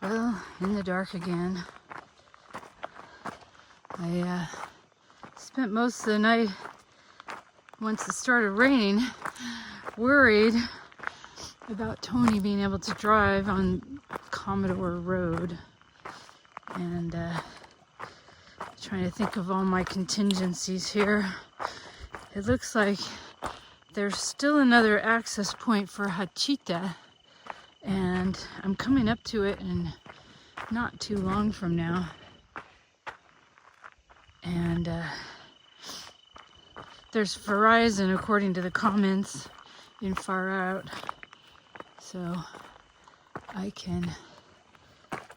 Well, in the dark again. I spent most of the night, once it started raining, worried about Tony being able to drive on Commodore Road, and trying to think of all my contingencies here. It looks like there's still another access point for Hachita, and I'm coming up to it in not too long from now. And there's Verizon, according to the comments, in Far Out. So I can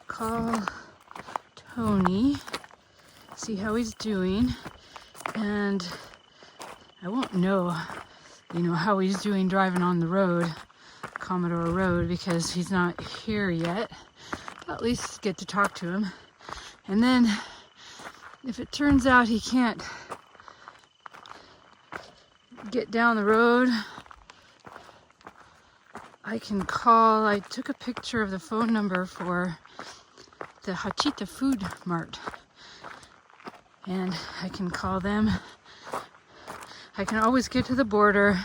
call Tony, see how he's doing, and I won't know, how he's doing driving on the road, Commodore Road, because he's not here yet. I'll at least get to talk to him. And then if it turns out he can't get down the road, I can call. I took a picture of the phone number for the Hachita Food Mart, and I can call them. I can always get to the border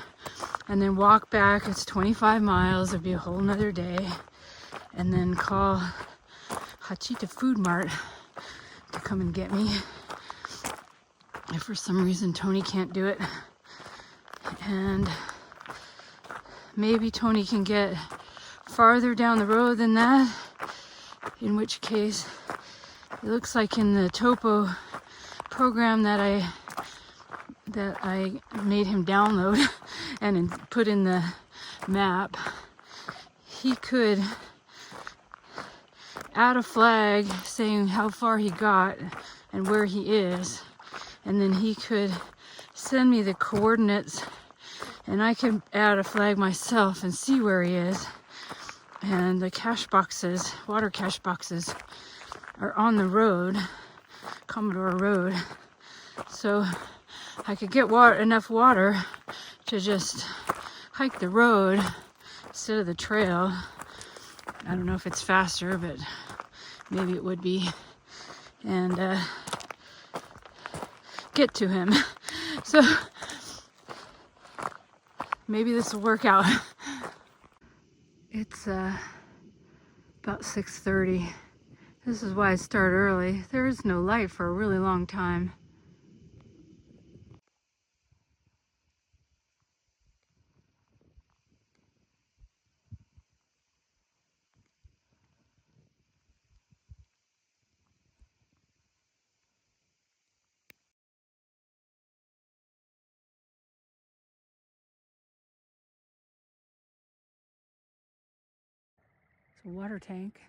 and then walk back. It's 25 miles. It'd be a whole nother day. And then call Hachita Food Mart to come and get me if for some reason Tony can't do it. And maybe Tony can get farther down the road than that, in which case it looks like in the topo program that I made him download and put in the map, he could add a flag saying how far he got and where he is, and then he could send me the coordinates, and I can add a flag myself and see where he is. And the cash boxes, water cash boxes, are on the road, Commodore Road, so I could get enough water to just hike the road instead of the trail. I don't know if it's faster, but maybe it would be. And get to him. So maybe this will work out. It's about 6:30. This is why I start early. There is no light for a really long time. It's a water tank.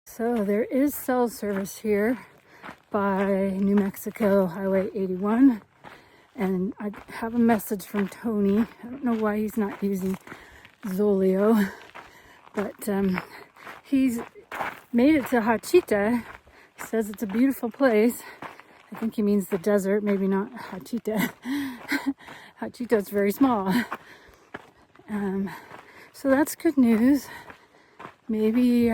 So there is cell service here by New Mexico Highway 81, and I have a message from Tony. I don't know why he's not using Zolio, but he's made it to Hachita. He says it's a beautiful place. I think he means the desert, maybe not Hachita. Hachita's very small. So that's good news. Maybe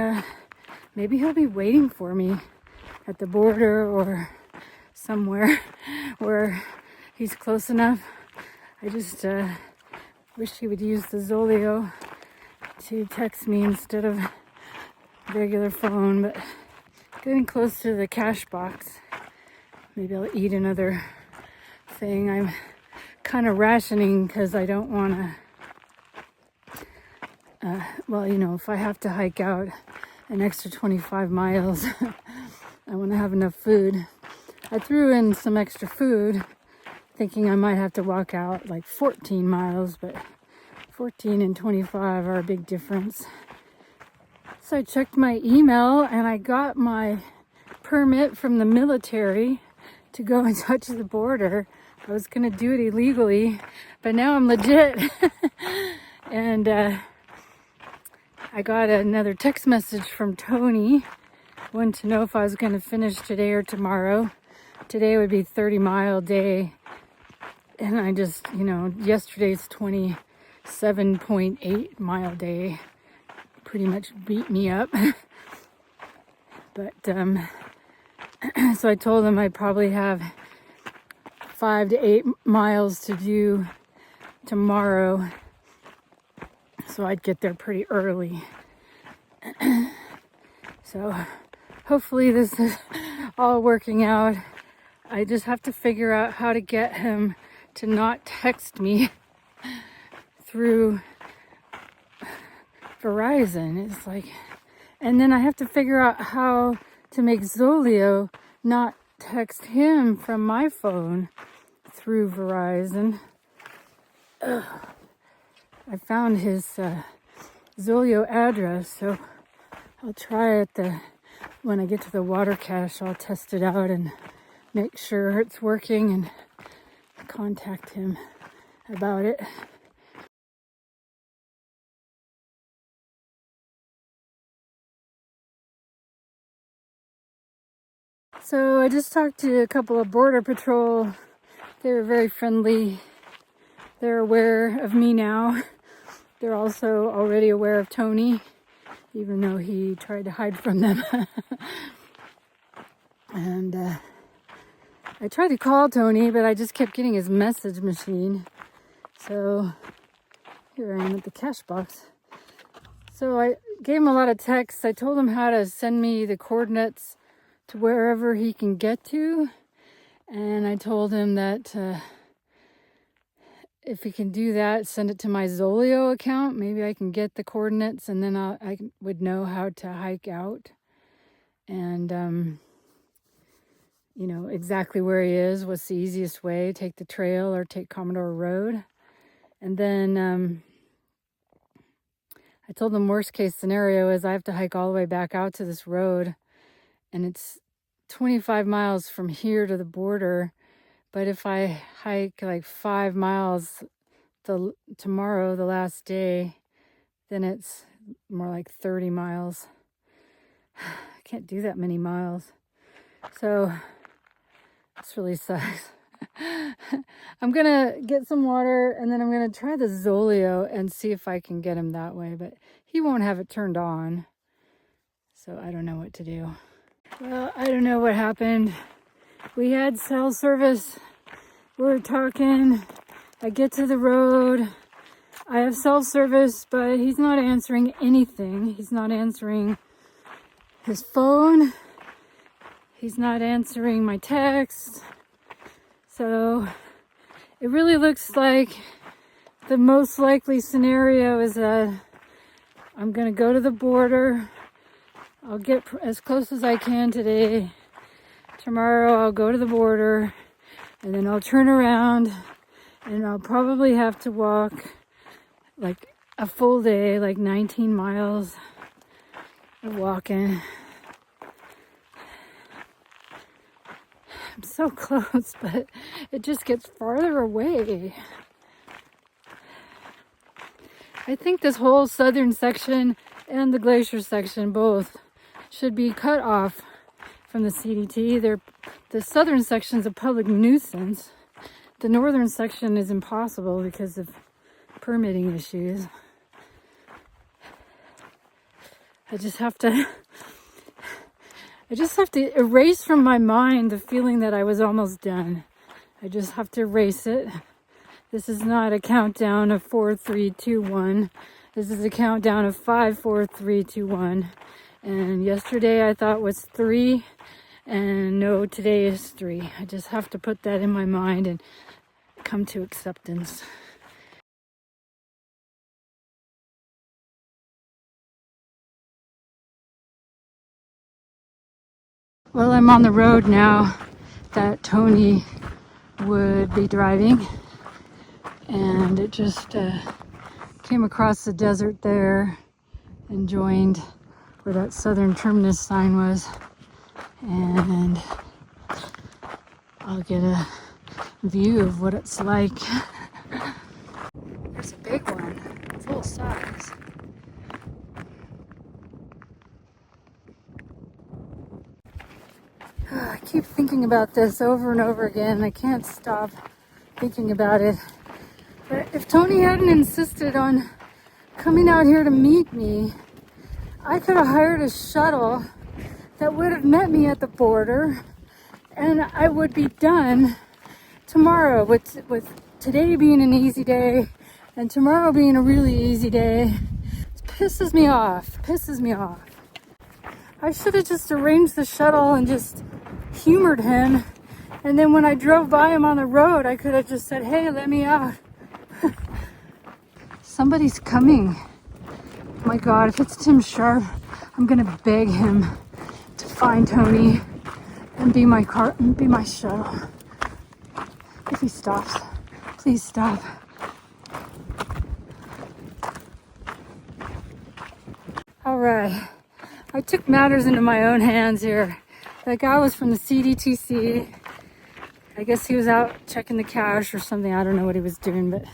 he'll be waiting for me at the border or somewhere where he's close enough. I just wish he would use the Zolio to text me instead of regular phone, but getting close to the cash box. Maybe I'll eat another thing. I'm kind of rationing because I don't want to, if I have to hike out an extra 25 miles, I want to have enough food. I threw in some extra food thinking I might have to walk out like 14 miles, but 14 and 25 are a big difference. So I checked my email and I got my permit from the military to go and touch the border. I was gonna do it illegally, but now I'm legit. And I got another text message from Tony, wanted to know if I was gonna finish today or tomorrow. Today would be 30-mile day, and I just, yesterday's 27.8 mile day pretty much beat me up. But so I told him I'd probably have 5 to 8 miles to do tomorrow, so I'd get there pretty early. So hopefully this is all working out. I just have to figure out how to get him to not text me through Verizon. It's like, and then I have to figure out how to make Zolio not text him from my phone through Verizon. Ugh. I found his Zolio address, so I'll try it when I get to the water cache. I'll test it out and make sure it's working and contact him about it. So I just talked to a couple of Border Patrol. They were very friendly. They're aware of me now. They're also already aware of Tony, even though he tried to hide from them. And I tried to call Tony, but I just kept getting his message machine. So here I am at the cash box. So I gave him a lot of texts. I told him how to send me the coordinates to wherever he can get to. And I told him that if he can do that, send it to my Zolio account. Maybe I can get the coordinates, and then I would know how to hike out. And, exactly where he is, what's the easiest way, take the trail or take Commodore Road. And then I told him worst case scenario is I have to hike all the way back out to this road, and it's 25 miles from here to the border. But if I hike like 5 miles tomorrow, the last day, then it's more like 30 miles. I can't do that many miles. So this really sucks. I'm gonna get some water, and then I'm gonna try the Zolio and see if I can get him that way, but he won't have it turned on. So I don't know what to do. Well, I don't know what happened. We had cell service. We're talking. I get to the road. I have cell service, but he's not answering anything. He's not answering his phone. He's not answering my text. So it really looks like the most likely scenario is that I'm going to go to the border. I'll get as close as I can today. Tomorrow I'll go to the border, and then I'll turn around, and I'll probably have to walk like a full day, like 19 miles of walking. I'm so close, but it just gets farther away. I think this whole southern section and the glacier section both should be cut off from the CDT. The southern section is a public nuisance. The northern section is impossible because of permitting issues. I just have to erase from my mind the feeling that I was almost done. I just have to erase it. This is not a countdown of 4, 3, 2, 1. This is a countdown of 5, 4, 3, 2, 1. And yesterday I thought was 3, and no, today is 3. I just have to put that in my mind and come to acceptance. Well, I'm on the road now that Tony would be driving, and it just came across the desert there and joined where that southern terminus sign was, and I'll get a view of what it's like. There's a big one, full size. I keep thinking about this over and over again. I can't stop thinking about it. But if Tony hadn't insisted on coming out here to meet me, I could have hired a shuttle that would have met me at the border, and I would be done tomorrow with today being an easy day and tomorrow being a really easy day. It pisses me off. I should have just arranged the shuttle and just humored him, and then when I drove by him on the road, I could have just said, hey, let me out. Somebody's coming. Oh my God, if it's Tim Sharp, I'm gonna beg him to find Tony and be my car and be my shuttle. If he stops, please stop. All right, I took matters into my own hands here. That guy was from the CDTC. I guess he was out checking the cash or something. I don't know what he was doing, but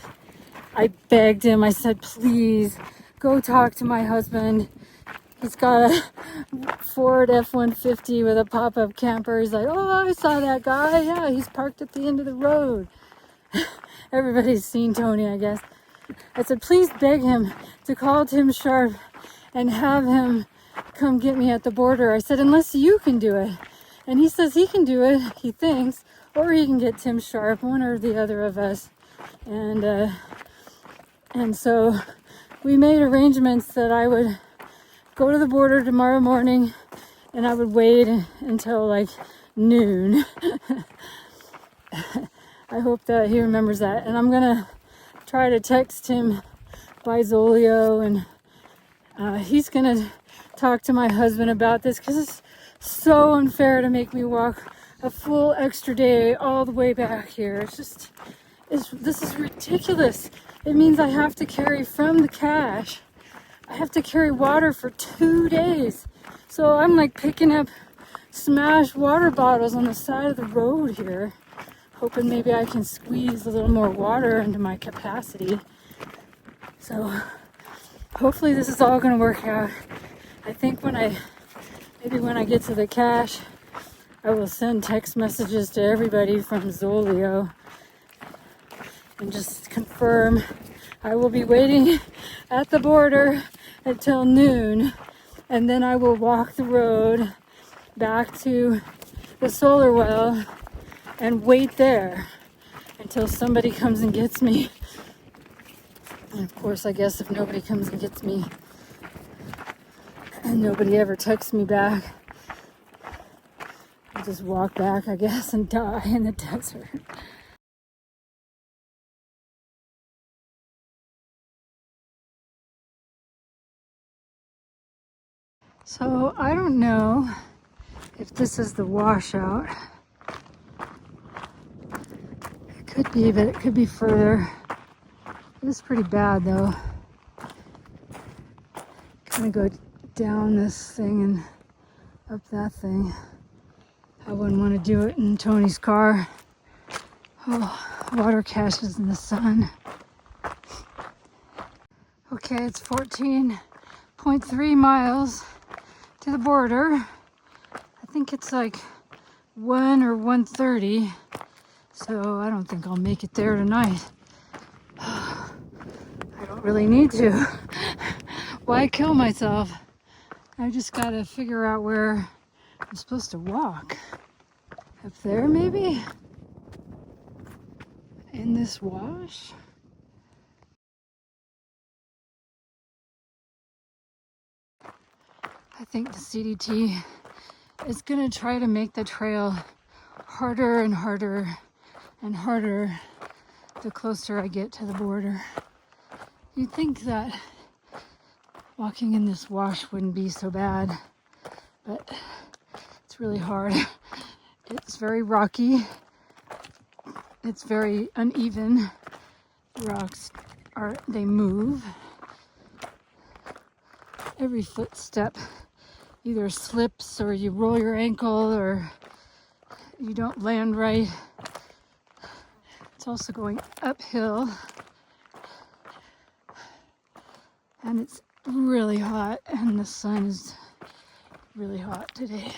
I begged him. I said, please go talk to my husband. He's got a Ford F-150 with a pop-up camper. He's like, oh, I saw that guy. Yeah, he's parked at the end of the road. Everybody's seen Tony, I guess. I said, please beg him to call Tim Sharp and have him come get me at the border. I said, unless you can do it. And he says he can do it, he thinks, or he can get Tim Sharp, one or the other of us. And so we made arrangements that I would go to the border tomorrow morning and I would wait until like noon. I hope that he remembers that. And I'm gonna try to text him by Zolio, and he's gonna talk to my husband about this, because it's so unfair to make me walk a full extra day all the way back here. This is ridiculous. It means I have to carry from the cache. I have to carry water for 2 days. So I'm like picking up smashed water bottles on the side of the road here, hoping maybe I can squeeze a little more water into my capacity. So hopefully this is all gonna work out. I think when I get to the cache, I will send text messages to everybody from Zolio and just confirm I will be waiting at the border until noon, and then I will walk the road back to the solar well and wait there until somebody comes and gets me. And of course, I guess if nobody comes and gets me and nobody ever texts me back, I'll just walk back, I guess, and die in the desert. So I don't know if this is the washout. It could be, but it could be further. It is pretty bad though. Gonna go down this thing and up that thing. I wouldn't want to do it in Tony's car. Oh, water caches in the sun. Okay, it's 14.3 miles to the border. I think it's like 1 or 1:30, so I don't think I'll make it there tonight. I don't really need to. Why kill myself? I just gotta figure out where I'm supposed to walk. Up there, maybe? In this wash? I think the CDT is gonna try to make the trail harder and harder and harder the closer I get to the border. You'd think that walking in this wash wouldn't be so bad, but it's really hard. It's very rocky. It's very uneven. Rocks they move. Every footstep either slips or you roll your ankle or you don't land right. It's also going uphill, and it's really hot, and the sun is really hot today.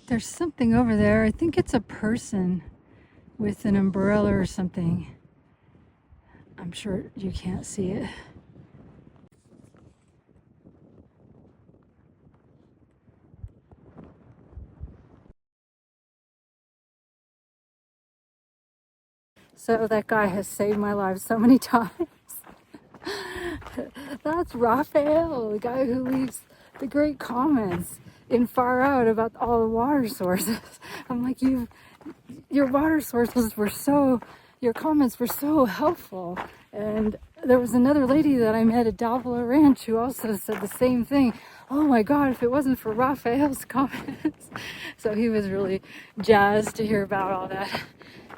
There's something over there. I think it's a person with an umbrella or something. I'm sure you can't see it. So that guy has saved my life so many times. That's Raphael, the guy who leaves the great comments in Far Out about all the water sources. I'm like, your water sources were so, your comments were so helpful. And there was another lady that I met at Davila Ranch who also said the same thing. Oh my God, if it wasn't for Raphael's comments. So he was really jazzed to hear about all that.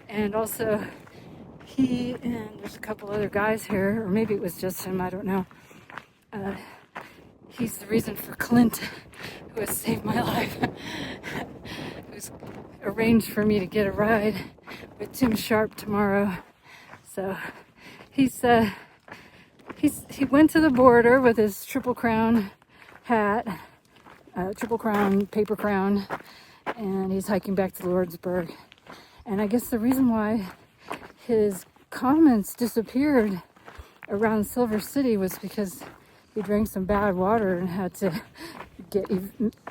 And also, he and there's a couple other guys here, or maybe it was just him, I don't know. He's the reason for Clint, who has saved my life. Who's arranged for me to get a ride with Tim Sharp tomorrow. So he went to the border with his Triple Crown hat, Triple Crown, paper crown, and he's hiking back to Lordsburg. And I guess the reason why his comments disappeared around Silver City was because he drank some bad water and had to get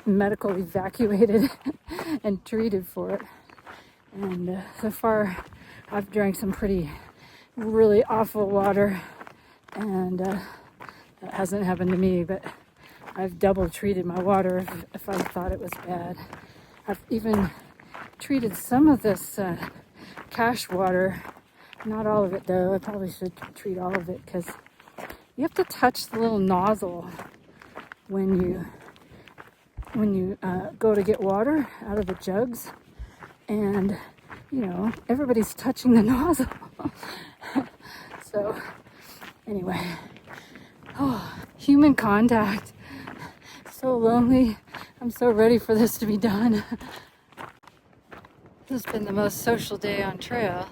medical evacuated and treated for it. And so far, I've drank some really awful water, and that hasn't happened to me, but I've double treated my water if I thought it was bad. I've even treated some of this cache water, not all of it though. I probably should treat all of it because you have to touch the little nozzle when you go to get water out of the jugs, and you know, everybody's touching the nozzle. So anyway, human contact, so lonely. I'm so ready for this to be done. This has been the most social day on trail.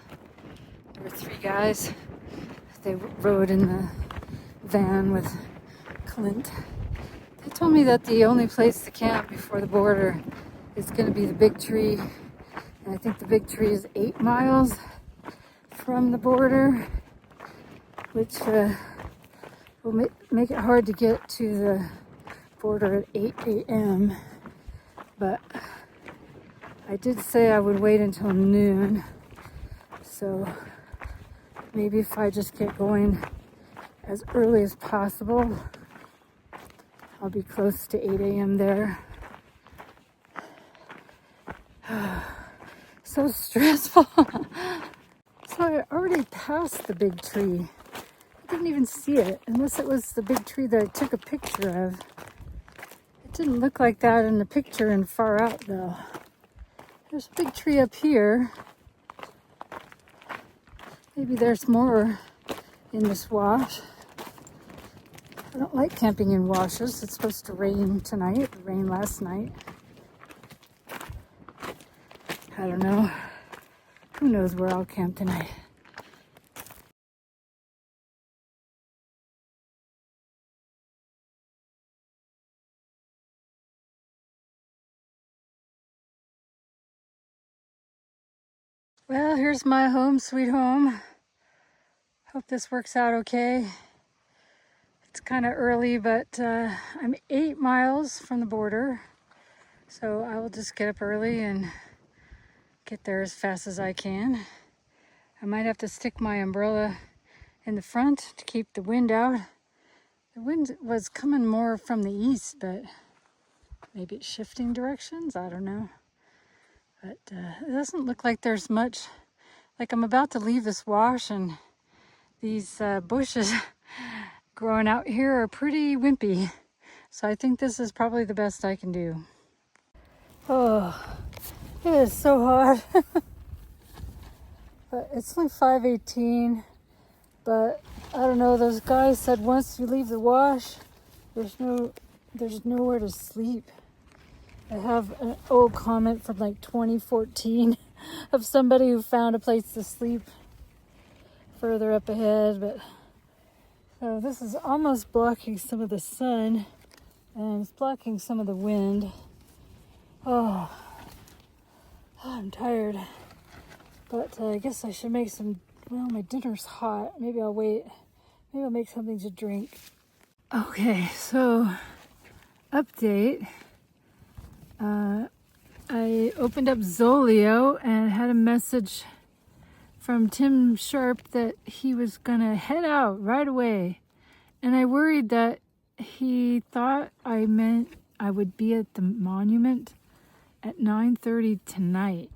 There were 3 guys. They rode in the van with Clint. They told me that the only place to camp before the border is going to be the big tree. And I think the big tree is 8 miles from the border, which will make it hard to get to the border at 8 a.m. But I did say I would wait until noon. So maybe if I just get going as early as possible, I'll be close to 8 a.m. there. So stressful. So I already passed the big tree. I didn't even see it, unless it was the big tree that I took a picture of. It didn't look like that in the picture in Far Out though. There's a big tree up here. Maybe there's more in this wash. I don't like camping in washes. It's supposed to rain tonight. It rained last night. I don't know. Who knows where I'll camp tonight? Well, here's my home, sweet home. Hope this works out okay. It's kind of early, but I'm 8 miles from the border. So I will just get up early and get there as fast as I can. I might have to stick my umbrella in the front to keep the wind out. The wind was coming more from the east, but maybe it's shifting directions. I don't know. But it doesn't look like there's much. Like I'm about to leave this wash, and these bushes growing out here are pretty wimpy. So I think this is probably the best I can do. Oh, it is so hot. But it's only 5:18. But I don't know, those guys said once you leave the wash, there's nowhere to sleep. I have an old comment from like 2014 of somebody who found a place to sleep further up ahead. But so this is almost blocking some of the sun, and it's blocking some of the wind. Oh, I'm tired. But I guess I should make some. Well, my dinner's hot. Maybe I'll wait. Maybe I'll make something to drink. Okay, so update. I opened up Zolio and had a message from Tim Sharp that he was gonna head out right away. And I worried that he thought I meant I would be at the monument at 9:30 tonight.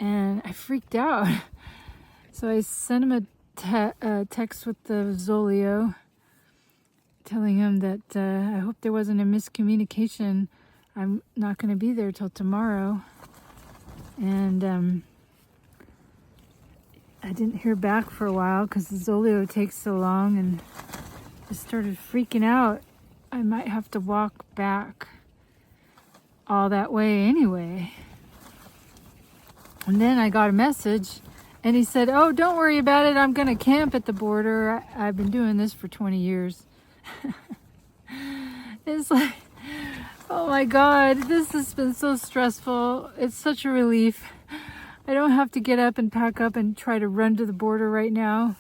And I freaked out. So I sent him a text with the Zolio telling him that I hope there wasn't a miscommunication. I'm not going to be there till tomorrow. And I didn't hear back for a while because the Zolio takes so long, and I started freaking out. I might have to walk back all that way anyway. And then I got a message. And he said, oh, don't worry about it. I'm going to camp at the border. I've been doing this for 20 years. It's like, oh my God, this has been so stressful. It's such a relief. I don't have to get up and pack up and try to run to the border right now.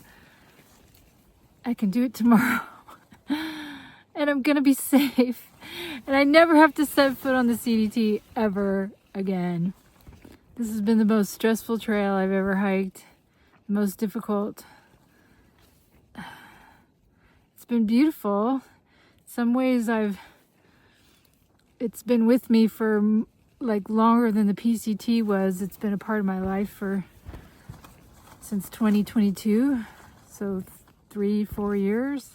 I can do it tomorrow. And I'm going to be safe. And I never have to set foot on the CDT ever again. This has been the most stressful trail I've ever hiked, the most difficult. It's been beautiful. Some ways it's been with me for like longer than the PCT was. It's been a part of my life since 2022, so 3-4 years.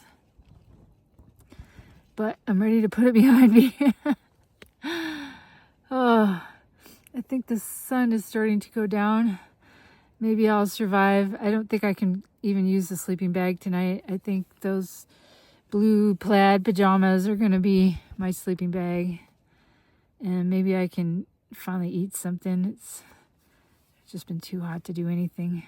But I'm ready to put it behind me. Oh. I think the sun is starting to go down. Maybe I'll survive. I don't think I can even use the sleeping bag tonight. I think those blue plaid pajamas are going to be my sleeping bag. And maybe I can finally eat something. It's just been too hot to do anything.